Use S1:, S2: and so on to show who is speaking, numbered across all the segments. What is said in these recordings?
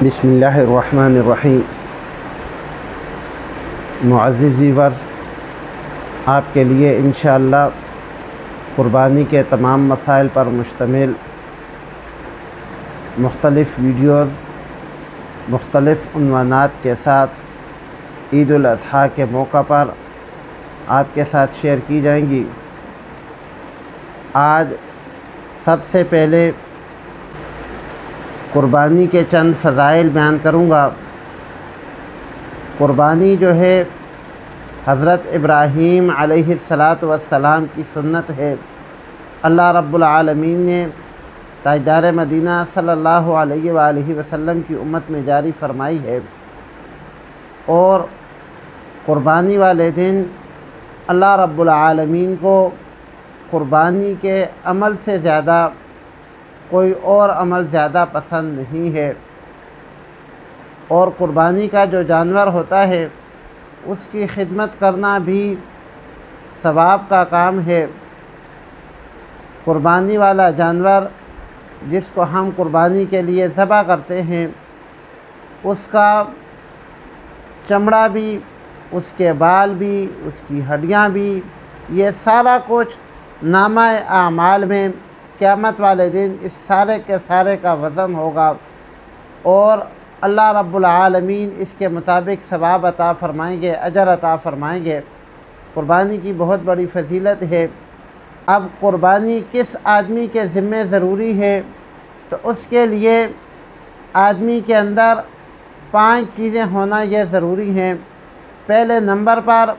S1: بسم اللہ الرحمن الرحیم۔ معزز ویورز، آپ کے لیے انشاءاللہ قربانی کے تمام مسائل پر مشتمل مختلف ویڈیوز مختلف عنوانات کے ساتھ عید الاضحیٰ کے موقع پر آپ کے ساتھ شیئر کی جائیں گی۔ آج سب سے پہلے قربانی کے چند فضائل بیان کروں گا۔ قربانی جو ہے حضرت ابراہیم علیہ السلام کی سنت ہے۔ اللہ رب العالمین نے تاجدار مدینہ صلی اللہ علیہ وآلہ وسلم کی امت میں جاری فرمائی ہے، اور قربانی والے دن اللہ رب العالمین کو قربانی کے عمل سے زیادہ کوئی اور عمل زیادہ پسند نہیں ہے، اور قربانی کا جو جانور ہوتا ہے اس کی خدمت کرنا بھی ثواب کا کام ہے۔ قربانی والا جانور جس کو ہم قربانی کے لیے ذبح کرتے ہیں، اس کا چمڑا بھی، اس کے بال بھی، اس کی ہڈیاں بھی، یہ سارا کچھ نامہ اعمال میں قیامت والے دن اس سارے کے سارے کا وزن ہوگا، اور اللہ رب العالمین اس کے مطابق ثواب عطا فرمائیں گے، اجر عطا فرمائیں گے۔ قربانی کی بہت بڑی فضیلت ہے۔ اب قربانی کس آدمی کے ذمہ ضروری ہے، تو اس کے لیے آدمی کے اندر 5 چیزیں ہونا یہ ضروری ہیں۔ پہلے نمبر پر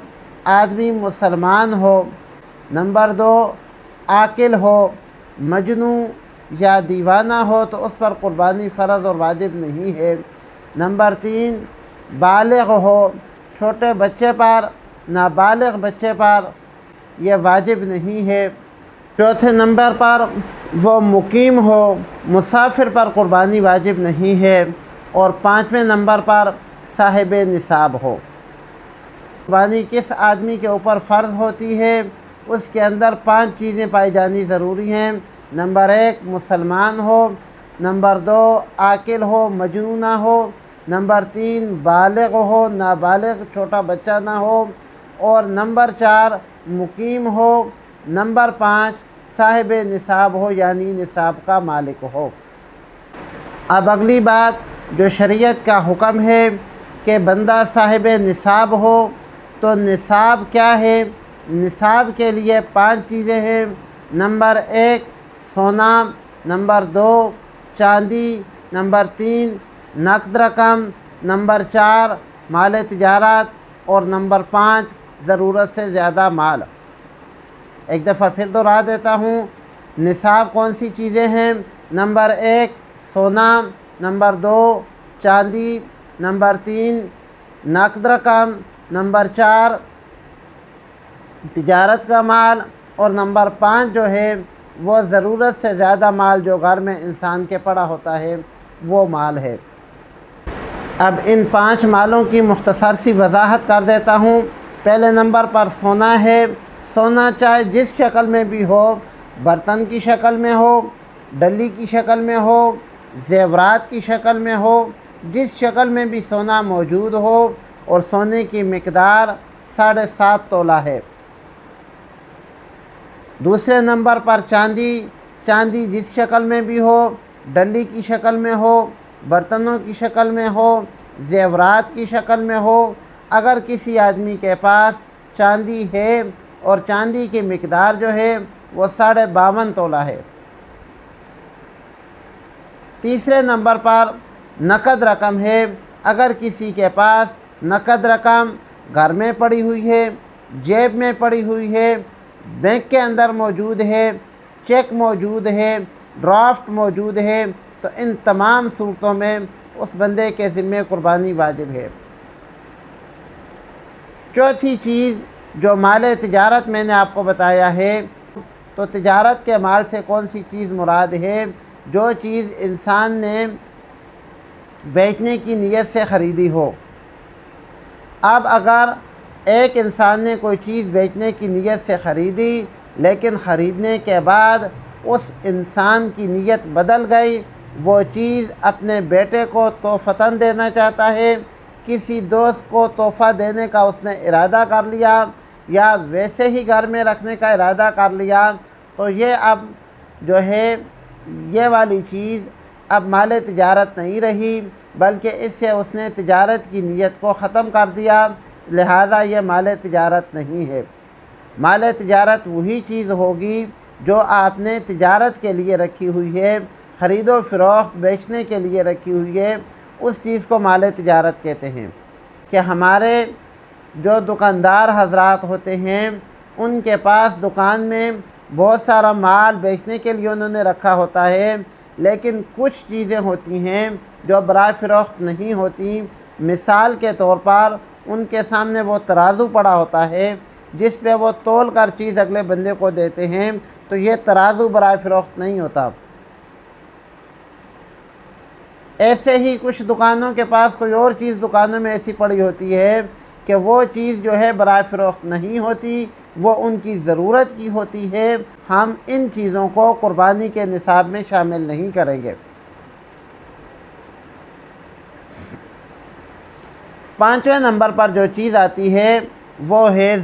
S1: آدمی مسلمان ہو، نمبر 2 عاقل ہو، مجنون یا دیوانہ ہو تو اس پر قربانی فرض اور واجب نہیں ہے، نمبر 3 بالغ ہو، چھوٹے بچے پر، نابالغ بچے پر یہ واجب نہیں ہے، چوتھے نمبر پر وہ مقیم ہو، مسافر پر قربانی واجب نہیں ہے، اور 5ویں نمبر پر صاحب نصاب ہو۔ قربانی کس آدمی کے اوپر فرض ہوتی ہے، اس کے اندر 5 چیزیں پائی جانی ضروری ہیں۔ نمبر 1 مسلمان ہو، نمبر 2 عاقل ہو، مجنون نہ ہو، نمبر 3 بالغ ہو، نابالغ چھوٹا بچہ نہ ہو، اور نمبر 4 مقیم ہو، نمبر 5 صاحب نصاب ہو، یعنی نصاب کا مالک ہو۔ اب اگلی بات جو شریعت کا حکم ہے کہ بندہ صاحب نصاب ہو، تو نصاب کیا ہے؟ نصاب کے لیے 5 چیزیں ہیں۔ نمبر 1 سونا، نمبر 2 چاندی، نمبر 3 نقد رقم، نمبر 4 مال تجارت، اور نمبر 5 ضرورت سے زیادہ مال۔ ایک دفعہ پھر دوہرا دیتا ہوں، نصاب کون سی چیزیں ہیں؟ نمبر 1 سونا، نمبر 2 چاندی، نمبر 3 نقد رقم، نمبر 4 تجارت کا مال، اور نمبر 5 جو ہے وہ ضرورت سے زیادہ مال جو گھر میں انسان کے پڑا ہوتا ہے وہ مال ہے۔ اب ان 5 مالوں کی مختصر سی وضاحت کر دیتا ہوں۔ پہلے نمبر پر سونا ہے۔ سونا چاہے جس شکل میں بھی ہو، برتن کی شکل میں ہو، ڈلی کی شکل میں ہو، زیورات کی شکل میں ہو، جس شکل میں بھی سونا موجود ہو، اور سونے کی مقدار 7.5 تولہ ہے۔ دوسرے نمبر پر چاندی۔ چاندی جس شکل میں بھی ہو، ڈلی کی شکل میں ہو، برتنوں کی شکل میں ہو، زیورات کی شکل میں ہو۔ اگر کسی آدمی کے پاس چاندی ہے اور چاندی کی مقدار جو ہے وہ 52.5 تولہ ہے۔ تیسرے نمبر پر نقد رقم ہے۔ اگر کسی کے پاس نقد رقم گھر میں پڑی ہوئی ہے، جیب میں پڑی ہوئی ہے، بینک کے اندر موجود ہے، چیک موجود ہے، ڈرافٹ موجود ہے، تو ان تمام صورتوں میں اس بندے کے ذمہ قربانی واجب ہے۔ چوتھی چیز جو مال تجارت میں نے آپ کو بتایا ہے، تو تجارت کے مال سے کون سی چیز مراد ہے؟ جو چیز انسان نے بیچنے کی نیت سے خریدی ہو۔ اب اگر ایک انسان نے کوئی چیز بیچنے کی نیت سے خریدی، لیکن خریدنے کے بعد اس انسان کی نیت بدل گئی، وہ چیز اپنے بیٹے کو تحفتاً دینا چاہتا ہے، کسی دوست کو تحفہ دینے کا اس نے ارادہ کر لیا یا ویسے ہی گھر میں رکھنے کا ارادہ کر لیا، تو یہ اب جو ہے یہ والی چیز اب مال تجارت نہیں رہی، بلکہ اس سے اس نے تجارت کی نیت کو ختم کر دیا، لہٰذا یہ مال تجارت نہیں ہے۔ مال تجارت وہی چیز ہوگی جو آپ نے تجارت کے لیے رکھی ہوئی ہے، خرید و فروخت بیچنے کے لیے رکھی ہوئی ہے، اس چیز کو مال تجارت کہتے ہیں۔ کہ ہمارے جو دکاندار حضرات ہوتے ہیں ان کے پاس دکان میں بہت سارا مال بیچنے کے لیے انہوں نے رکھا ہوتا ہے، لیکن کچھ چیزیں ہوتی ہیں جو برائے فروخت نہیں ہوتی۔ مثال کے طور پر ان کے سامنے وہ ترازو پڑا ہوتا ہے جس پہ وہ تول کر چیز اگلے بندے کو دیتے ہیں، تو یہ ترازو برائے فروخت نہیں ہوتا۔ ایسے ہی کچھ دکانوں کے پاس کوئی اور چیز دکانوں میں ایسی پڑی ہوتی ہے کہ وہ چیز جو ہے برائے فروخت نہیں ہوتی، وہ ان کی ضرورت کی ہوتی ہے۔ ہم ان چیزوں کو قربانی کے نصاب میں شامل نہیں کریں گے۔ پانچویں نمبر پر جو چیز آتی ہے وہ ہے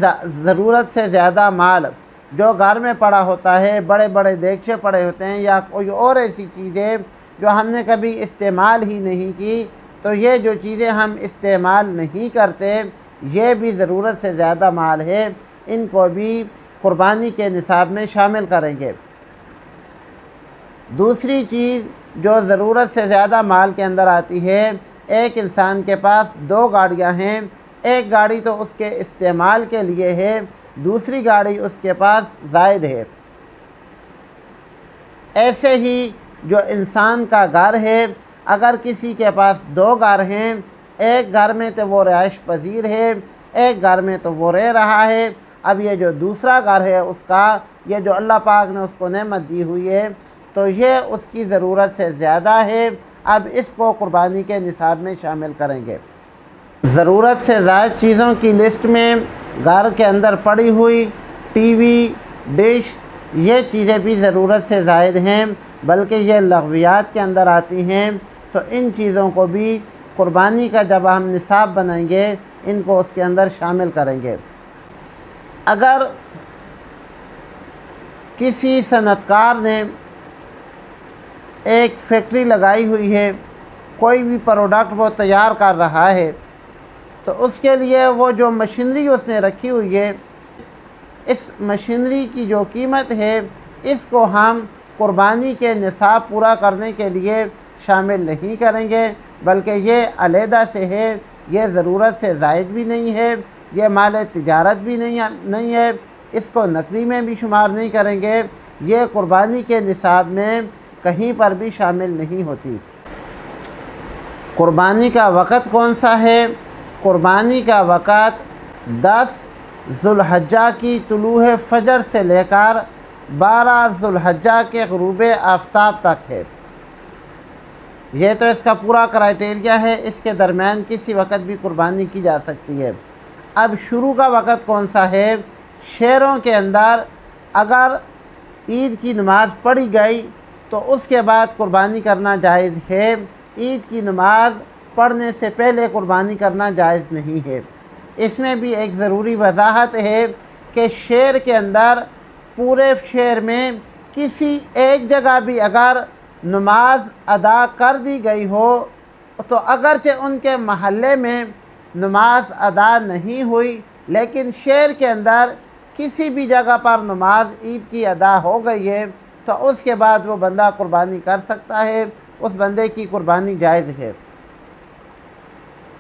S1: ضرورت سے زیادہ مال جو گھر میں پڑا ہوتا ہے، بڑے بڑے دیگچے پڑے ہوتے ہیں یا کوئی اور ایسی چیزیں جو ہم نے کبھی استعمال ہی نہیں کی، تو یہ جو چیزیں ہم استعمال نہیں کرتے یہ بھی ضرورت سے زیادہ مال ہے، ان کو بھی قربانی کے نصاب میں شامل کریں گے۔ دوسری چیز جو ضرورت سے زیادہ مال کے اندر آتی ہے، ایک انسان کے پاس دو گاڑیاں ہیں، ایک گاڑی تو اس کے استعمال کے لیے ہے، دوسری گاڑی اس کے پاس زائد ہے۔ ایسے ہی جو انسان کا گھر ہے، اگر کسی کے پاس دو گھر ہیں، ایک گھر میں تو وہ رہائش پذیر ہے، ایک گھر میں تو وہ رہ رہا ہے، اب یہ جو دوسرا گھر ہے اس کا، یہ جو اللہ پاک نے اس کو نعمت دی ہوئی ہے، تو یہ اس کی ضرورت سے زیادہ ہے، اب اس کو قربانی کے نصاب میں شامل کریں گے۔ ضرورت سے زائد چیزوں کی لسٹ میں گھر کے اندر پڑی ہوئی ٹی وی، ڈش، یہ چیزیں بھی ضرورت سے زائد ہیں، بلکہ یہ لغویات کے اندر آتی ہیں، تو ان چیزوں کو بھی قربانی کا جب ہم نصاب بنائیں گے ان کو اس کے اندر شامل کریں گے۔ اگر کسی صنعت کار نے ایک فیکٹری لگائی ہوئی ہے، کوئی بھی پروڈکٹ وہ تیار کر رہا ہے، تو اس کے لیے وہ جو مشینری اس نے رکھی ہوئی ہے، اس مشینری کی جو قیمت ہے اس کو ہم قربانی کے نصاب پورا کرنے کے لیے شامل نہیں کریں گے، بلکہ یہ علیحدہ سے ہے، یہ ضرورت سے زائد بھی نہیں ہے، یہ مال تجارت بھی نہیں ہے، اس کو نقدی میں بھی شمار نہیں کریں گے، یہ قربانی کے نصاب میں کہیں پر بھی شامل نہیں ہوتی۔ قربانی کا وقت کون سا ہے؟ قربانی کا وقت 10 ذو الحجہ کی طلوع فجر سے لے کر 12 ذو الحجہ کے غروب آفتاب تک ہے۔ یہ تو اس کا پورا کرائٹیریا ہے، اس کے درمیان کسی وقت بھی قربانی کی جا سکتی ہے۔ اب شروع کا وقت کون سا ہے؟ شہروں کے اندر اگر عید کی نماز پڑھی گئی تو اس کے بعد قربانی کرنا جائز ہے، عید کی نماز پڑھنے سے پہلے قربانی کرنا جائز نہیں ہے۔ اس میں بھی ایک ضروری وضاحت ہے کہ شہر کے اندر پورے شہر میں کسی ایک جگہ بھی اگر نماز ادا کر دی گئی ہو تو اگرچہ ان کے محلے میں نماز ادا نہیں ہوئی، لیکن شہر کے اندر کسی بھی جگہ پر نماز عید کی ادا ہو گئی ہے تو اس کے بعد وہ بندہ قربانی کر سکتا ہے، اس بندے کی قربانی جائز ہے۔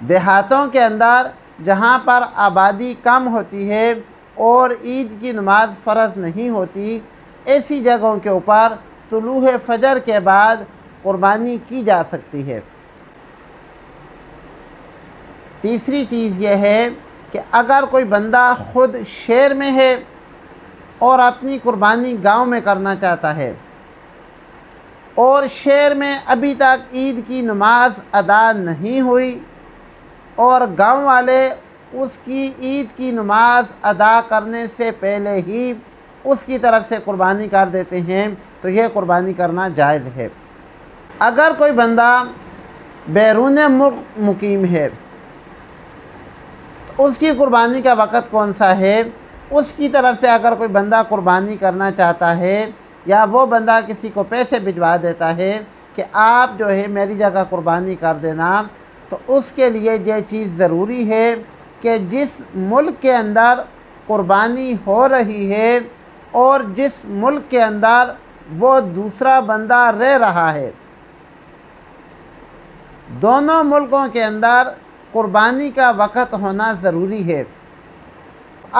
S1: دیہاتوں کے اندر جہاں پر آبادی کم ہوتی ہے اور عید کی نماز فرض نہیں ہوتی، ایسی جگہوں کے اوپر طلوع فجر کے بعد قربانی کی جا سکتی ہے۔ تیسری چیز یہ ہے کہ اگر کوئی بندہ خود شہر میں ہے اور اپنی قربانی گاؤں میں کرنا چاہتا ہے اور شہر میں ابھی تک عید کی نماز ادا نہیں ہوئی اور گاؤں والے اس کی عید کی نماز ادا کرنے سے پہلے ہی اس کی طرف سے قربانی کر دیتے ہیں تو یہ قربانی کرنا جائز ہے۔ اگر کوئی بندہ بیرون ملک مقیم ہے تو اس کی قربانی کا وقت کون سا ہے؟ اس کی طرف سے اگر کوئی بندہ قربانی کرنا چاہتا ہے یا وہ بندہ کسی کو پیسے بھجوا دیتا ہے کہ آپ جو ہے میری جگہ قربانی کر دینا، تو اس کے لیے یہ چیز ضروری ہے کہ جس ملک کے اندر قربانی ہو رہی ہے اور جس ملک کے اندر وہ دوسرا بندہ رہ رہا ہے، دونوں ملکوں کے اندر قربانی کا وقت ہونا ضروری ہے۔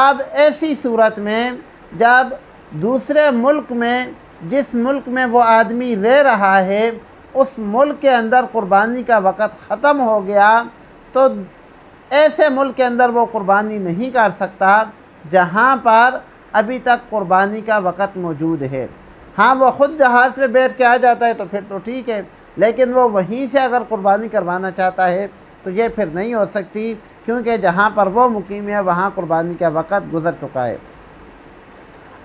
S1: اب ایسی صورت میں جب دوسرے ملک میں، جس ملک میں وہ آدمی رہ رہا ہے، اس ملک کے اندر قربانی کا وقت ختم ہو گیا، تو ایسے ملک کے اندر وہ قربانی نہیں کر سکتا جہاں پر ابھی تک قربانی کا وقت موجود ہے۔ ہاں وہ خود جہاز پہ بیٹھ کے آ جاتا ہے تو پھر تو ٹھیک ہے، لیکن وہ وہیں سے اگر قربانی کروانا چاہتا ہے تو یہ پھر نہیں ہو سکتی، کیونکہ جہاں پر وہ مقیم ہے وہاں قربانی کا وقت گزر چکا ہے۔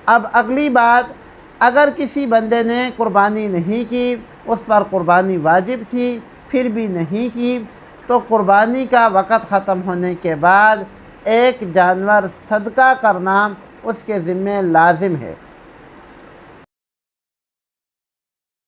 S1: اب اگلی بات، اگر کسی بندے نے قربانی نہیں کی، اس پر قربانی واجب تھی پھر بھی نہیں کی، تو قربانی کا وقت ختم ہونے کے بعد ایک جانور صدقہ کرنا اس کے ذمہ لازم ہے۔